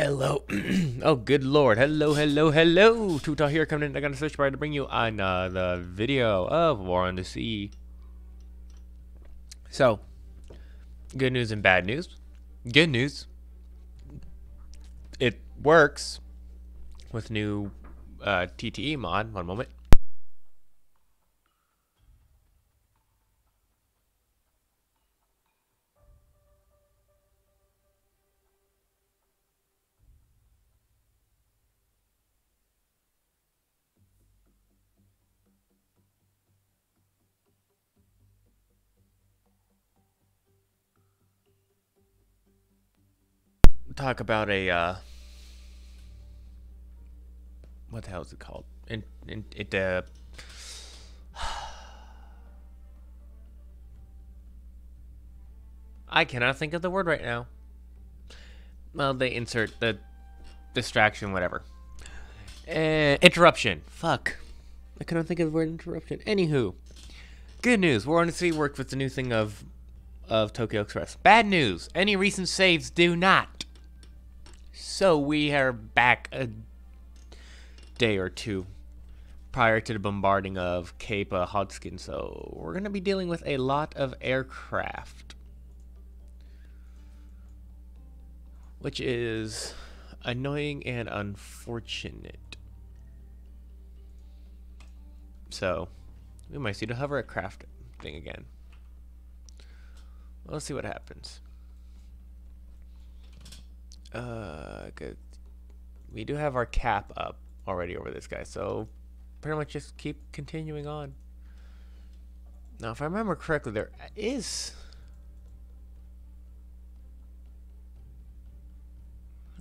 Hello. Oh, good lord. Hello, hello, hello. Tuta here coming in. I got a search bar to bring you another video of War on the Sea. So, good news and bad news. Good news. It works with new TTE mod. One moment. Talk about a what the hell is it called? I cannot think of the word right now. Well, they insert the distraction, whatever. Interruption. Fuck. I couldn't think of the word interruption. Anywho, good news. War on the Sea worked with the new thing of Tokyo Express. Bad news. Any recent saves do not. So we are back a day or two prior to the bombarding of Cape Hodgkin. So we're going to be dealing with a lot of aircraft, which is annoying and unfortunate. So we might see the hovercraft thing again. Let's see what happens. Good. We do have our cap up already over this guy, so pretty much just keep continuing on. Now, if I remember correctly, there is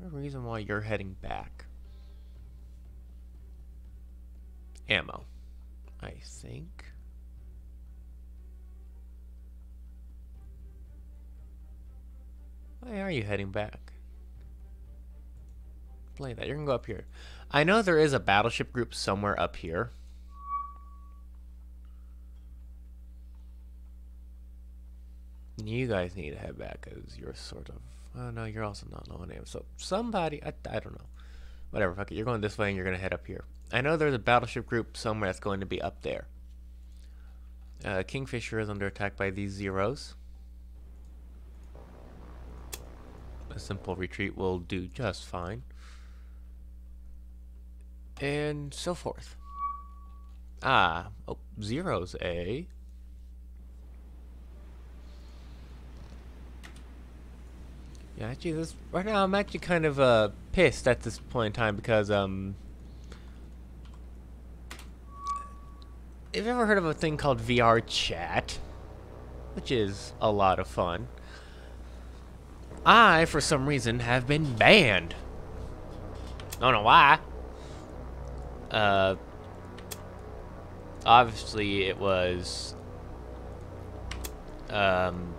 a reason why you're heading back. Ammo, I think. Why are you heading back? Play that. You're gonna go up here. I know there is a battleship group somewhere up here. You guys need to head back because you're sort of... Oh, no, you're also not low on aim. So somebody... I don't know. Whatever, fuck it. You're going this way and you're going to head up here. I know there's a battleship group somewhere that's going to be up there. Kingfisher is under attack by these zeros. A simple retreat will do just fine. And so forth. Oh, zeros, eh? Yeah, actually, right now I'm actually kind of pissed at this point in time because if you've ever heard of a thing called VR chat, which is a lot of fun, I, for some reason, have been banned. Don't know why. Obviously it was an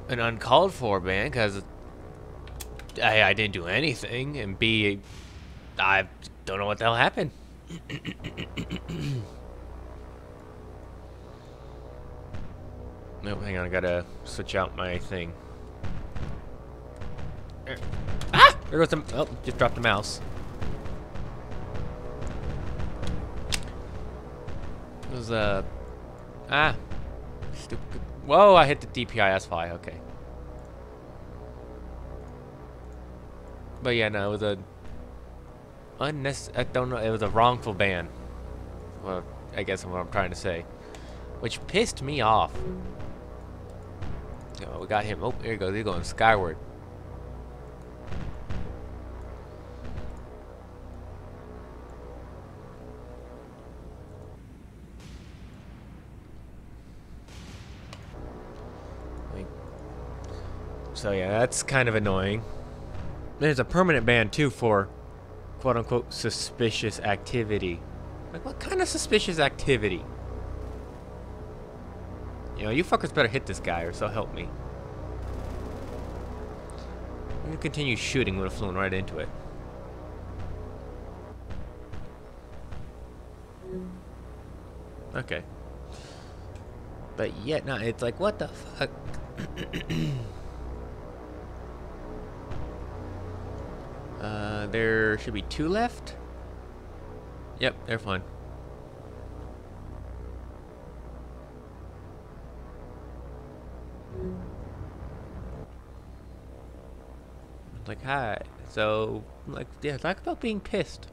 uncalled for ban because I didn't do anything, and B, I don't know what the hell happened. Nope, hang on, I gotta switch out my thing. Ah! There goes the... Oh, just dropped the mouse. It was, stupid. Whoa, I hit the DPI, that's why, okay. But yeah, no, it was a... I don't know, it was a wrongful ban. Well, I guess that's what I'm trying to say. Which pissed me off. So we got him. Oh, there he goes. He's going skyward. So yeah, that's kind of annoying. There's a permanent ban too for quote-unquote suspicious activity. Like, what kind of suspicious activity? You know, you fuckers better hit this guy or so help me. I'm gonna continue shooting, would have flown right into it. Okay. But yet, no, it's like, what the fuck? there should be 2 left. Yep, they're fine. Like, hi. So, like, yeah, talk about being pissed.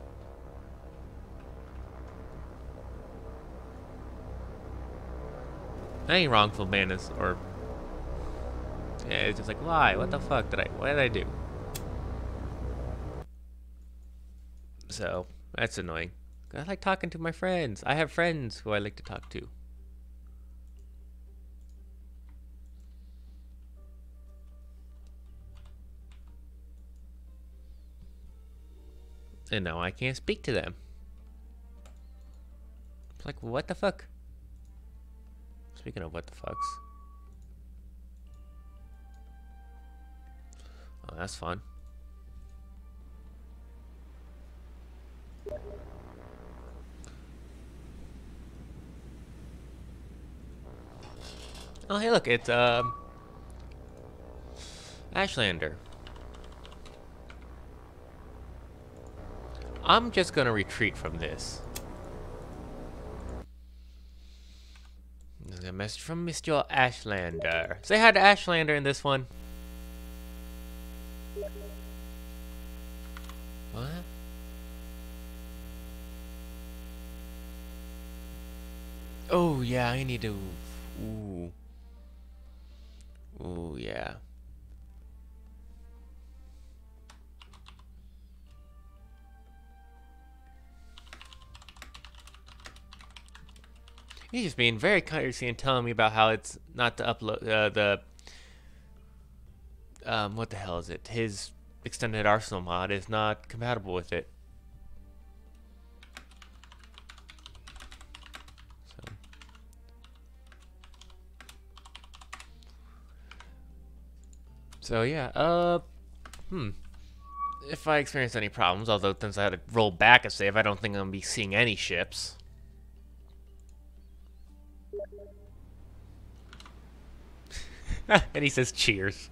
Any wrongful banners, or yeah, it's just like, why? What the fuck what did I do? So, that's annoying. I like talking to my friends. I have friends who I like to talk to. And now I can't speak to them. It's like, what the fuck? Speaking of what the fucks. Oh, that's fun. Oh, hey, look, it's, Ashlander. I'm just gonna retreat from this. There's a message from Mr. Ashlander. Say hi to Ashlander in this one. What? Oh, yeah, I need to... Ooh. Ooh, yeah. He's just being very courteous and telling me about how it's not to upload what the hell is it? His extended arsenal mod is not compatible with it. So yeah, if I experience any problems, although since I had to roll back a save, I don't think I'm gonna be seeing any ships. And he says cheers.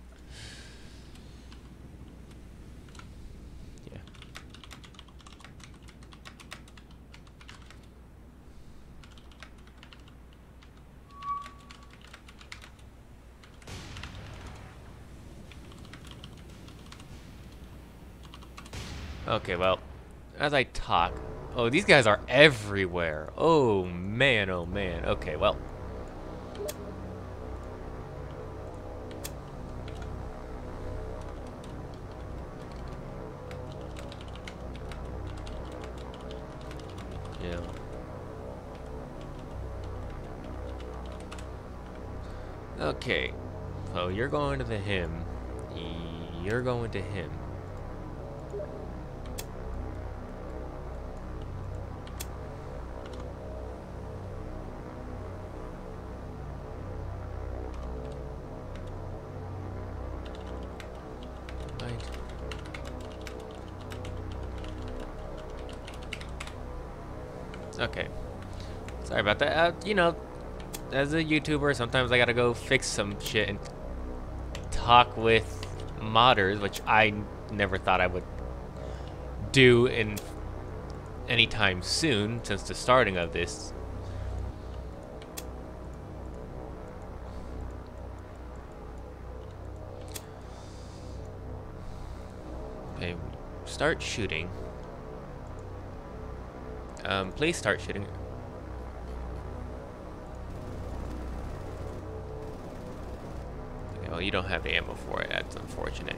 Yeah. Okay, well, as I talk... Oh, these guys are everywhere. Oh, man, oh, man. Okay, well... Yeah. Okay. So you're going to the him. You're going to him. Right. Okay. Sorry about that. You know, as a YouTuber, sometimes I gotta go fix some shit and talk with modders, which I never thought I would do in anytime soon since the starting of this. Okay, start shooting. Please start shooting. Okay, well, you don't have the ammo for it. That's unfortunate.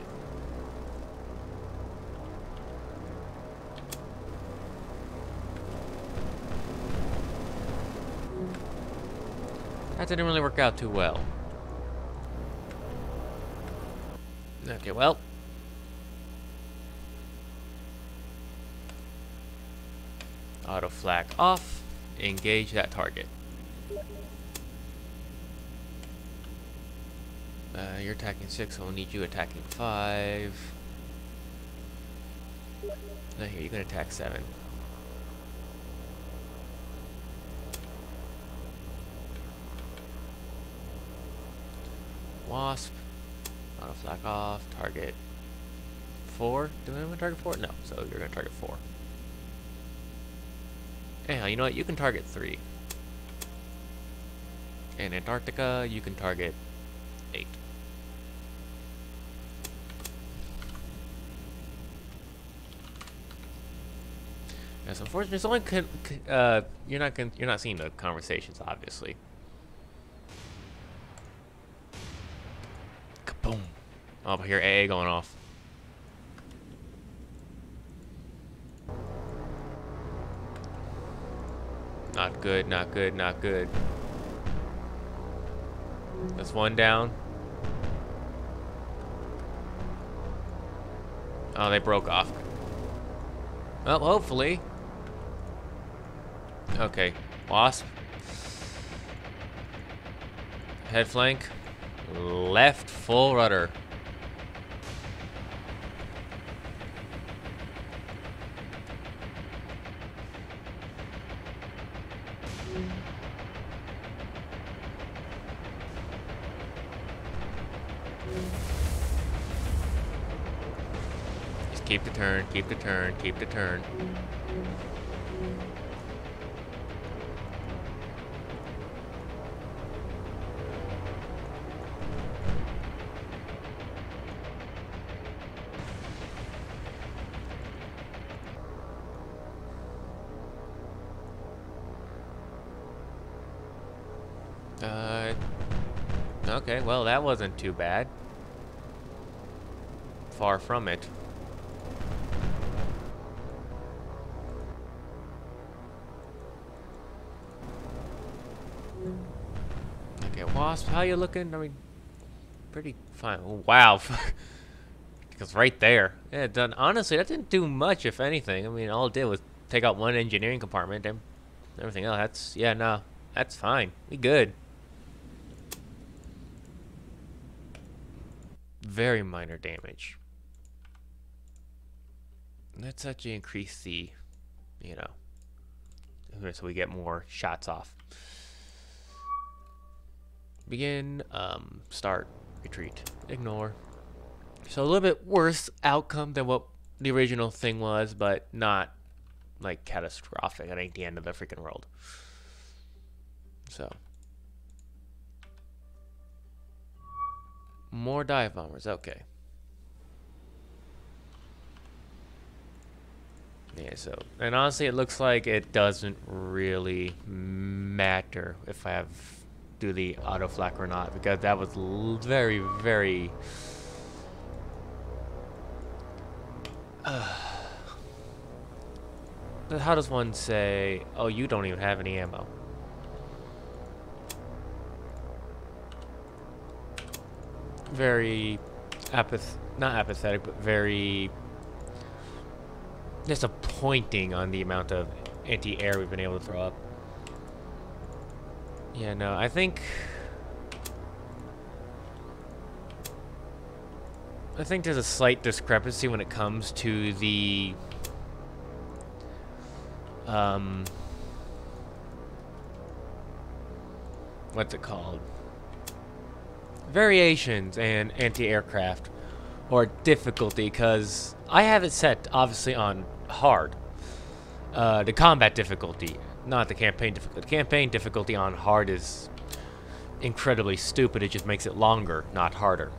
That didn't really work out too well. Okay, well. Auto flak off. Engage that target. You're attacking 6, so we'll need you attacking 5. Now here, you can attack 7. Wasp. Auto flak off. Target 4. Do I want to target 4? No, so you're going to target 4. Anyhow, you know what? You can target 3. And Antarctica, you can target 8. Yes, unfortunately, it's only you're not seeing the conversations, obviously. Kaboom! Oh, I hear AA going off. Not good, not good, not good. That's one down. Oh, they broke off. Well, hopefully. Okay, Wasp. Head flank. Left full rudder. Just keep the turn, keep the turn, keep the turn. Okay, well, that wasn't too bad. Far from it. Okay, Wasp, how you looking? I mean, pretty fine. Oh, wow. Because right there. Yeah, done. Honestly, that didn't do much, if anything. I mean, all it did was take out one engineering compartment and everything else. That's, yeah, no, that's fine. We good. Very minor damage. Let's actually increase the, you know, so we get more shots off. Begin, start, retreat, ignore. So a little bit worse outcome than what the original thing was, but not like catastrophic. It ain't the end of the freaking world. So. More dive bombers, okay. Yeah, so, and honestly, it looks like it doesn't really matter if I do the auto flak or not, because that was very, very... how does one say, oh, you don't even have any ammo? Very not apathetic, but very disappointing on the amount of anti-air we've been able to throw up. Yeah, no, I think there's a slight discrepancy when it comes to the what's it called? Variations and anti-aircraft or difficulty, because I have it set obviously on hard, the combat difficulty, not the campaign difficulty. The campaign difficulty on hard is incredibly stupid. It just makes it longer, not harder.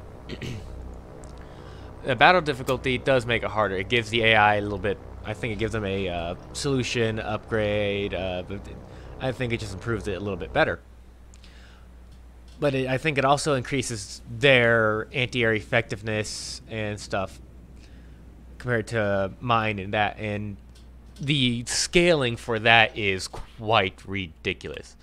The battle difficulty does make it harder. It gives the AI a little bit, I think it gives them a solution upgrade, but I think it just improves it a little bit better. But I think it also increases their anti-air effectiveness and stuff compared to mine and that. And the scaling for that is quite ridiculous.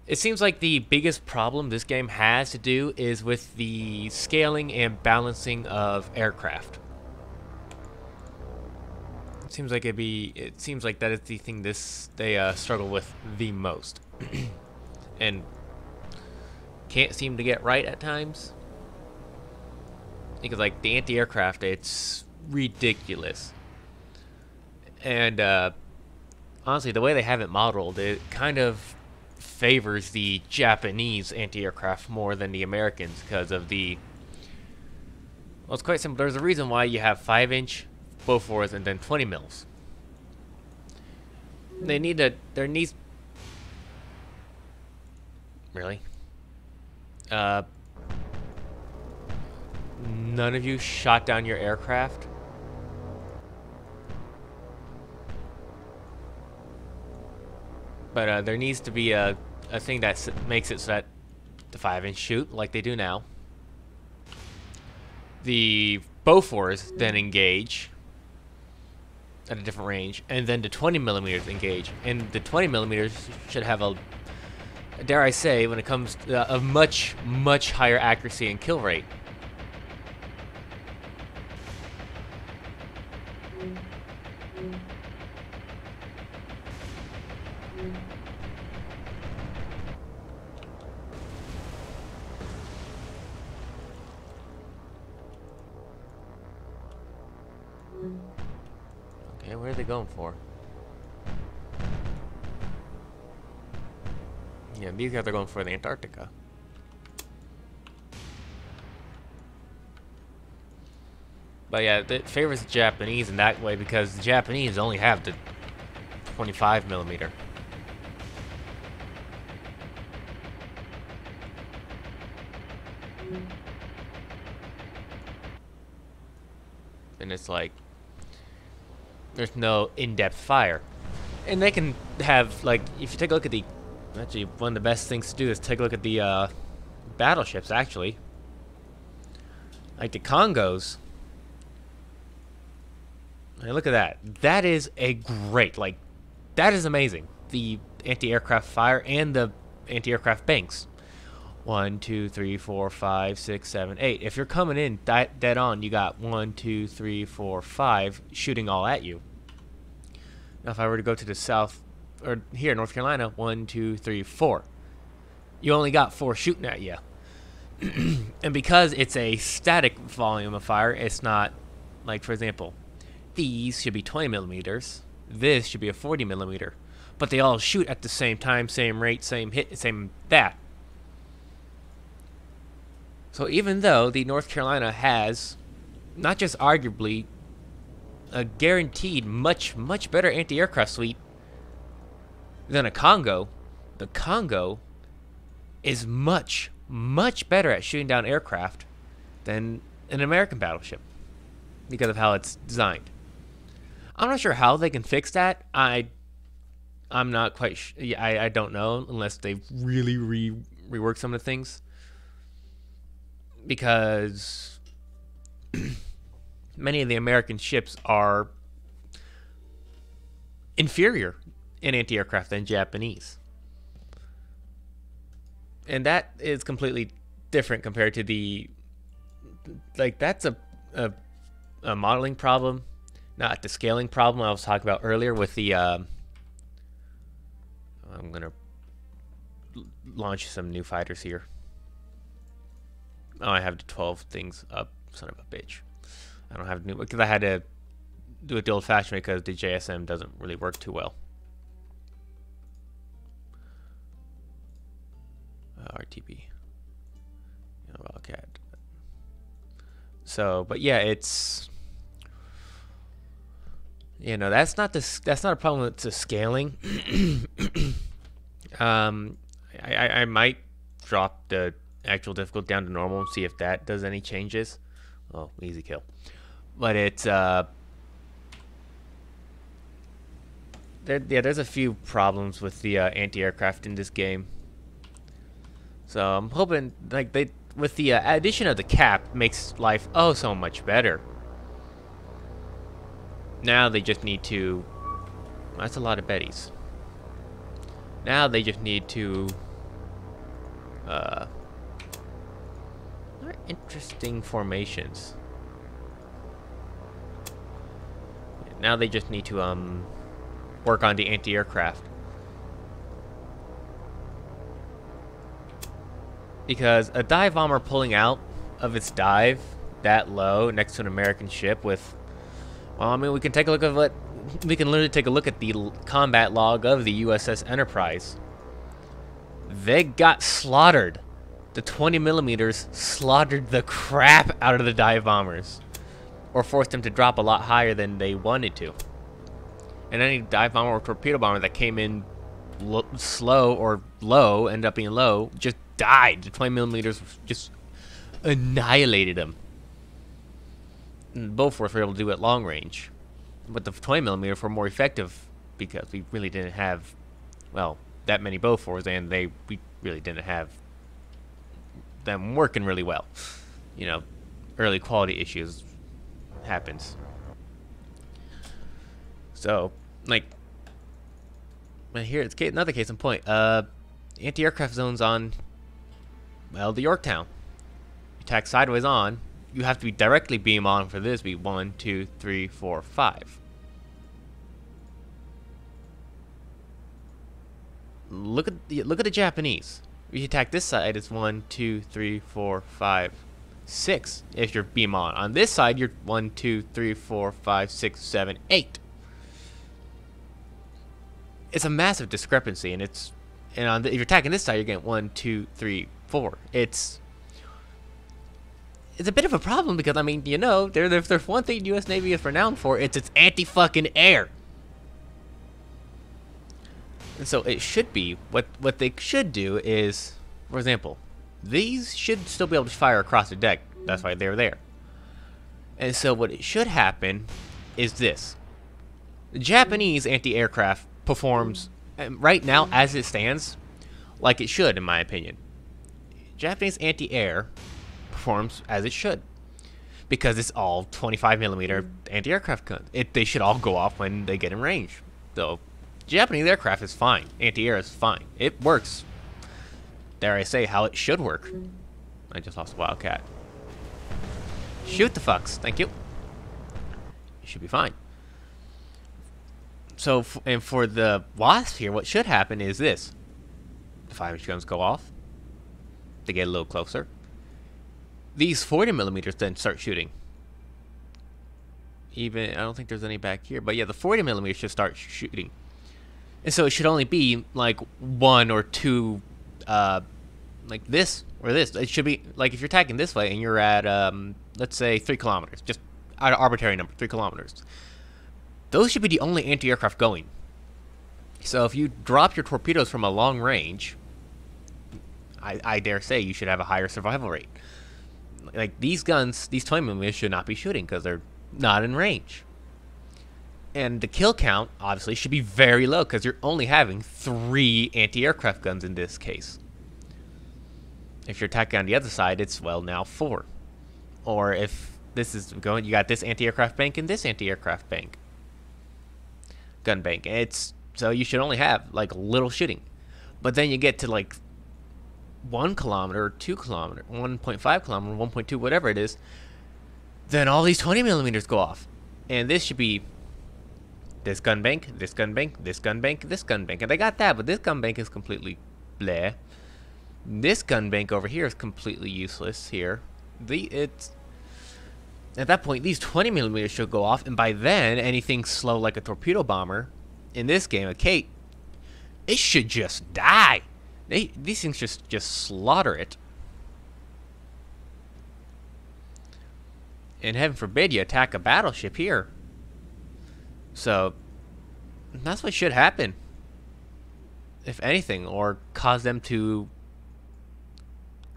It seems like the biggest problem this game has to do is with the scaling and balancing of aircraft. It seems like that is the thing they struggle with the most. And can't seem to get right at times, because like the anti-aircraft, it's ridiculous. And honestly, the way they have it modeled, it kind of favors the Japanese anti-aircraft more than the Americans, because of the Well, it's quite simple. There's a reason why you have 5-inch Bofors and then 20 mils. They need a. There needs. Really? None of you shot down your aircraft? But there needs to be a thing that makes it so that the 5-inch shoot like they do now. The Bofors then engage at a different range, and then the 20 millimeters engage. And the 20 millimeters should have a, dare I say, when it comes to a much, much higher accuracy and kill rate. Okay, where are they going for? Yeah, these guys are going for the Antarctica. But yeah, it favors the Japanese in that way because the Japanese only have the 25 millimeter. And it's like, there's no in-depth fire. And they can have, like, if you take a look at the, actually, one of the best things to do is take a look at the battleships, actually. Like the Congos. And look at that. That is a great, like, that is amazing. The anti-aircraft fire and the anti-aircraft banks. 1, 2, 3, 4, 5, 6, 7, 8. If you're coming in dead on, you got 1, 2, 3, 4, 5 shooting all at you. Now, if I were to go to the south, or here, North Carolina, 1, 2, 3, 4. You only got 4 shooting at you. And because it's a static volume of fire, it's not, like, for example, these should be 20 millimeters. This should be a 40 millimeter. But they all shoot at the same time, same rate, same hit, same that. So even though the North Carolina has, not just arguably, a guaranteed much, much better anti-aircraft suite than a Congo, the Congo is much, much better at shooting down aircraft than an American battleship because of how it's designed. I'm not sure how they can fix that. I'm not quite I don't know unless they really rework some of the things. Because many of the American ships are inferior in anti-aircraft than Japanese. And that is completely different compared to the, like, that's a modeling problem, not the scaling problem I was talking about earlier with the, I'm going to launch some new fighters here. Oh, I have the 12 things up, son of a bitch. I don't have new, because I had to do it the old-fashioned way because the JSM doesn't really work too well. RTB. Wildcat. So, but yeah, it's, you know, that's not a problem with the scaling. I might drop the actual difficulty down to normal and see if that does any changes. Oh, easy kill. But it's there's a few problems with the anti-aircraft in this game. So I'm hoping, like, they, with the addition of the cap, makes life oh so much better. Now they just need to, that's a lot of Bettys. Now they just need to interesting formations. Now they just need to work on the anti-aircraft. Because a dive bomber pulling out of its dive that low next to an American ship with, well, I mean, we can take a look at what, we can literally take a look at the combat log of the USS Enterprise. They got slaughtered the 20 millimeters slaughtered the crap out of the dive bombers, or forced them to drop a lot higher than they wanted to. And any dive bomber or torpedo bomber that came in slow or low, ended up being low, just died. The 20 millimeters just annihilated them. And Bofors were able to do it at long range, but the 20 millimeters were more effective because we really didn't have, well, that many Bofors, and we really didn't have them working really well. You know, early quality issues happens. So, like, here it's another case in point. Anti-aircraft zones on, well, the Yorktown. You attack sideways on. You have to be directly beam on for this. Be 1, 2, 3, 4, 5. Look at the Japanese. You attack this side, it's 1, 2, 3, 4, 5, 6. If you're beam on. On this side, you're 1, 2, 3, 4, 5, 6, 7, 8. It's a massive discrepancy, and if you're attacking this side, you're getting 1, 2, 3, 4. It's a bit of a problem because, I mean, you know, there's one thing the U.S. Navy is renowned for, it's its anti-fucking air. And so it should be, what they should do is, for example, these should still be able to fire across the deck. That's why they're there. And so what it should happen is this. The Japanese anti-aircraft performs, right now as it stands, like it should, in my opinion. Japanese anti-air performs as it should, because it's all 25 millimeter anti-aircraft guns. They should all go off when they get in range. So Japanese aircraft is fine. Anti-air is fine. It works, dare I say, how it should work. I just lost a Wildcat. Shoot the fucks. Thank you. You should be fine. So, and for the Wasp here, what should happen is this. The 5-inch guns go off. They get a little closer. These 40 millimeters then start shooting. Even, I don't think there's any back here, but yeah, the 40 millimeters should start shooting. And so it should only be like 1 or 2, like this or this. It should be, like, if you're attacking this way and you're at, let's say 3 kilometers, just an arbitrary number, 3 kilometers. Those should be the only anti-aircraft going. So if you drop your torpedoes from a long range, I dare say you should have a higher survival rate. Like, these guns, these 20 millimeters should not be shooting because they're not in range. And the kill count, obviously, should be very low because you're only having 3 anti-aircraft guns in this case. If you're attacking on the other side, it's, well, now 4. Or if this is going, you got this anti-aircraft bank and this anti-aircraft bank. Gun bank. So you should only have, like, little shooting. But then you get to, like, 1 kilometer or 2 kilometer, 1.5 kilometer, 1.2, whatever it is, then all these 20 millimeters go off. And this should be this gun bank, this gun bank, this gun bank, this gun bank. And they got that, but this gun bank is completely bleh. This gun bank over here is completely useless here. At that point, these 20 millimeters should go off, and by then, anything slow like a torpedo bomber, in this game, a Kate, it should just die. These things just slaughter it. And heaven forbid you attack a battleship here. So, that's what should happen. If anything, or cause them to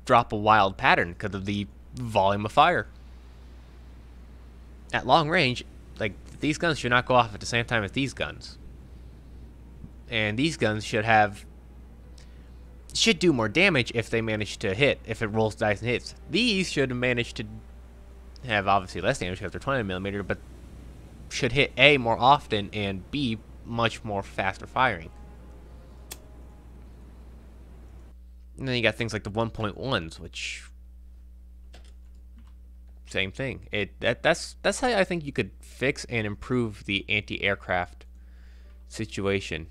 drop a wild pattern because of the volume of fire. At long range, like, these guns should not go off at the same time as these guns. And these guns should do more damage if they manage to hit, if it rolls dice and hits. These should manage to have obviously less damage because they're 20 millimeter, but should hit A more often and B much more faster firing. And then you got things like the 1.1s, which same thing. That's how I think you could fix and improve the anti-aircraft situation.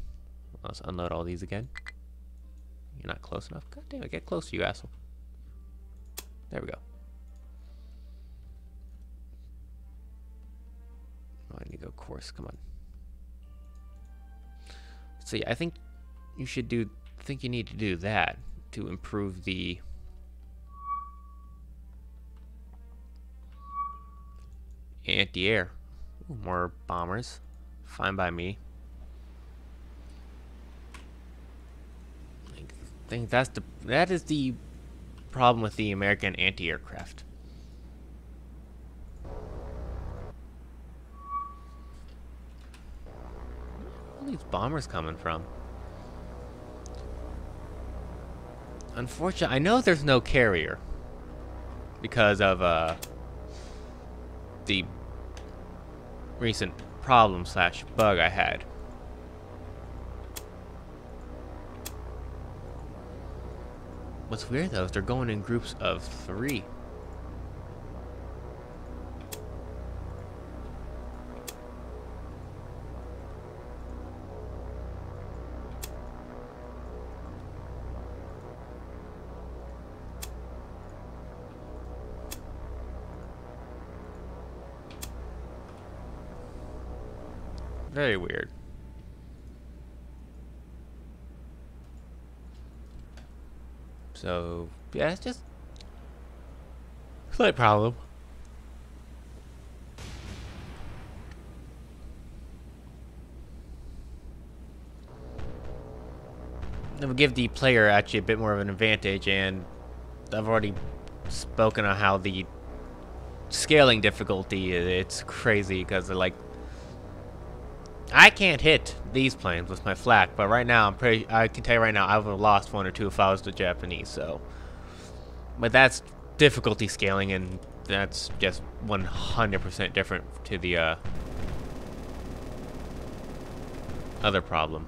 Let's unload all these again. You're not close enough. God damn it, get closer, you asshole. There we go. Oh, I need to go course. Come on. So yeah, I think you need to do that to improve the Anti-air. Ooh, more bombers. Fine by me. I think that is the problem with the American anti-aircraft. Where are these bombers coming from? Unfortunately, I know there's no carrier because of the recent problem / bug I had. What's weird though is they're going in groups of 3. Very weird. So, yeah, it's just a slight problem. It would give the player actually a bit more of an advantage, and I've already spoken on how the scaling difficulty, it's crazy because they're like, I can't hit these planes with my flak, but right now I can tell you right now I would have lost 1 or 2 if I was the Japanese. So, but that's difficulty scaling, and that's just 100% different to the other problem.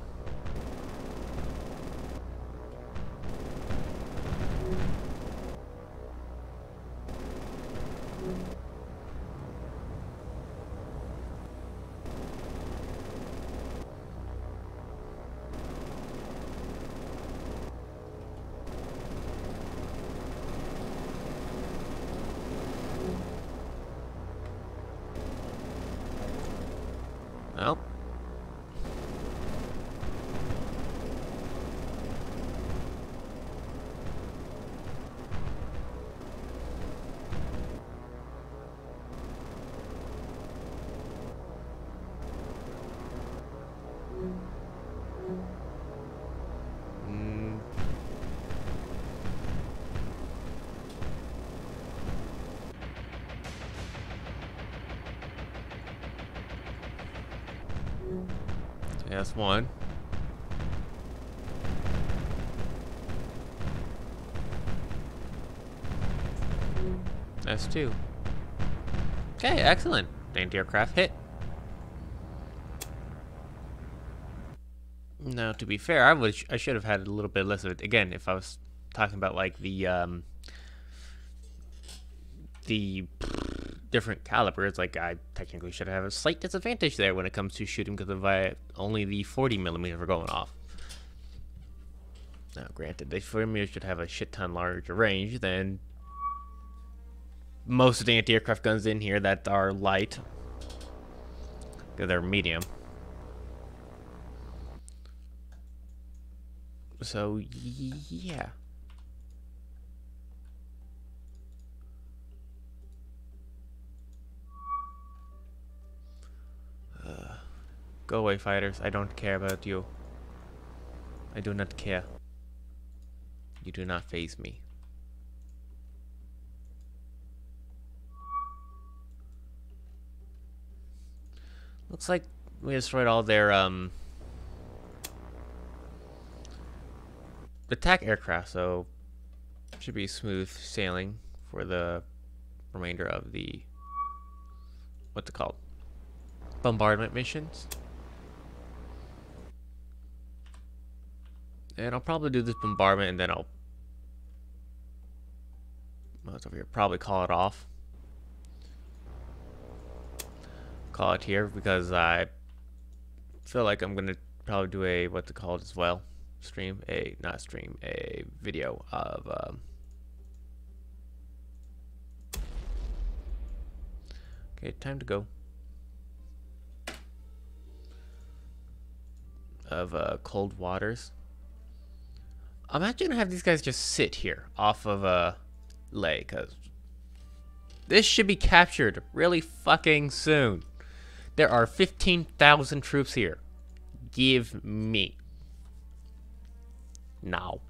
Well, that's 1. That's 2. Okay, excellent. Anti-aircraft hit. Now, to be fair, I should have had a little bit less of it. Again, if I was talking about like the different calibers, like I technically should have a slight disadvantage there when it comes to shooting because of only the 40mm were going off. Now, granted, the 40mm should have a shit ton larger range than most of the anti-aircraft guns in here that are light, because they're medium. So, yeah. Go away, fighters. I don't care about you. I do not care. You do not faze me. Looks like we destroyed all their attack aircraft, so should be smooth sailing for the remainder of the what's it called? Bombardment missions. And I'll probably do this bombardment and then what's over here? Probably call it off. Call it here because I feel like I'm gonna probably do a what's it called as well. A video of okay, time to go. Of Cold Waters. I'm actually gonna have these guys just sit here off of Leh, because This should be captured really fucking soon. There are 15,000 troops here. Give me. Now.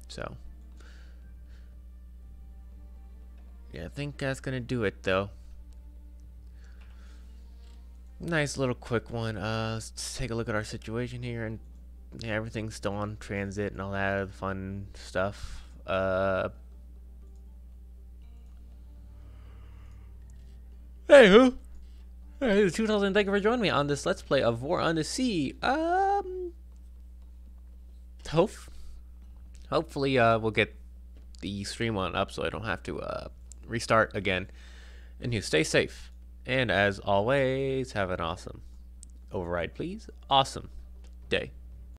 So. Yeah, I think that's gonna do it though. Nice little quick one. Let's take a look at our situation here, and yeah, everything's still on transit and all that fun stuff. Hey, who? Hey, 2000. Thank you for joining me on this Let's Play of War on the Sea. Hopefully, we'll get the stream on up so I don't have to restart again. And you stay safe. And as always, have an awesome override, please. Awesome day.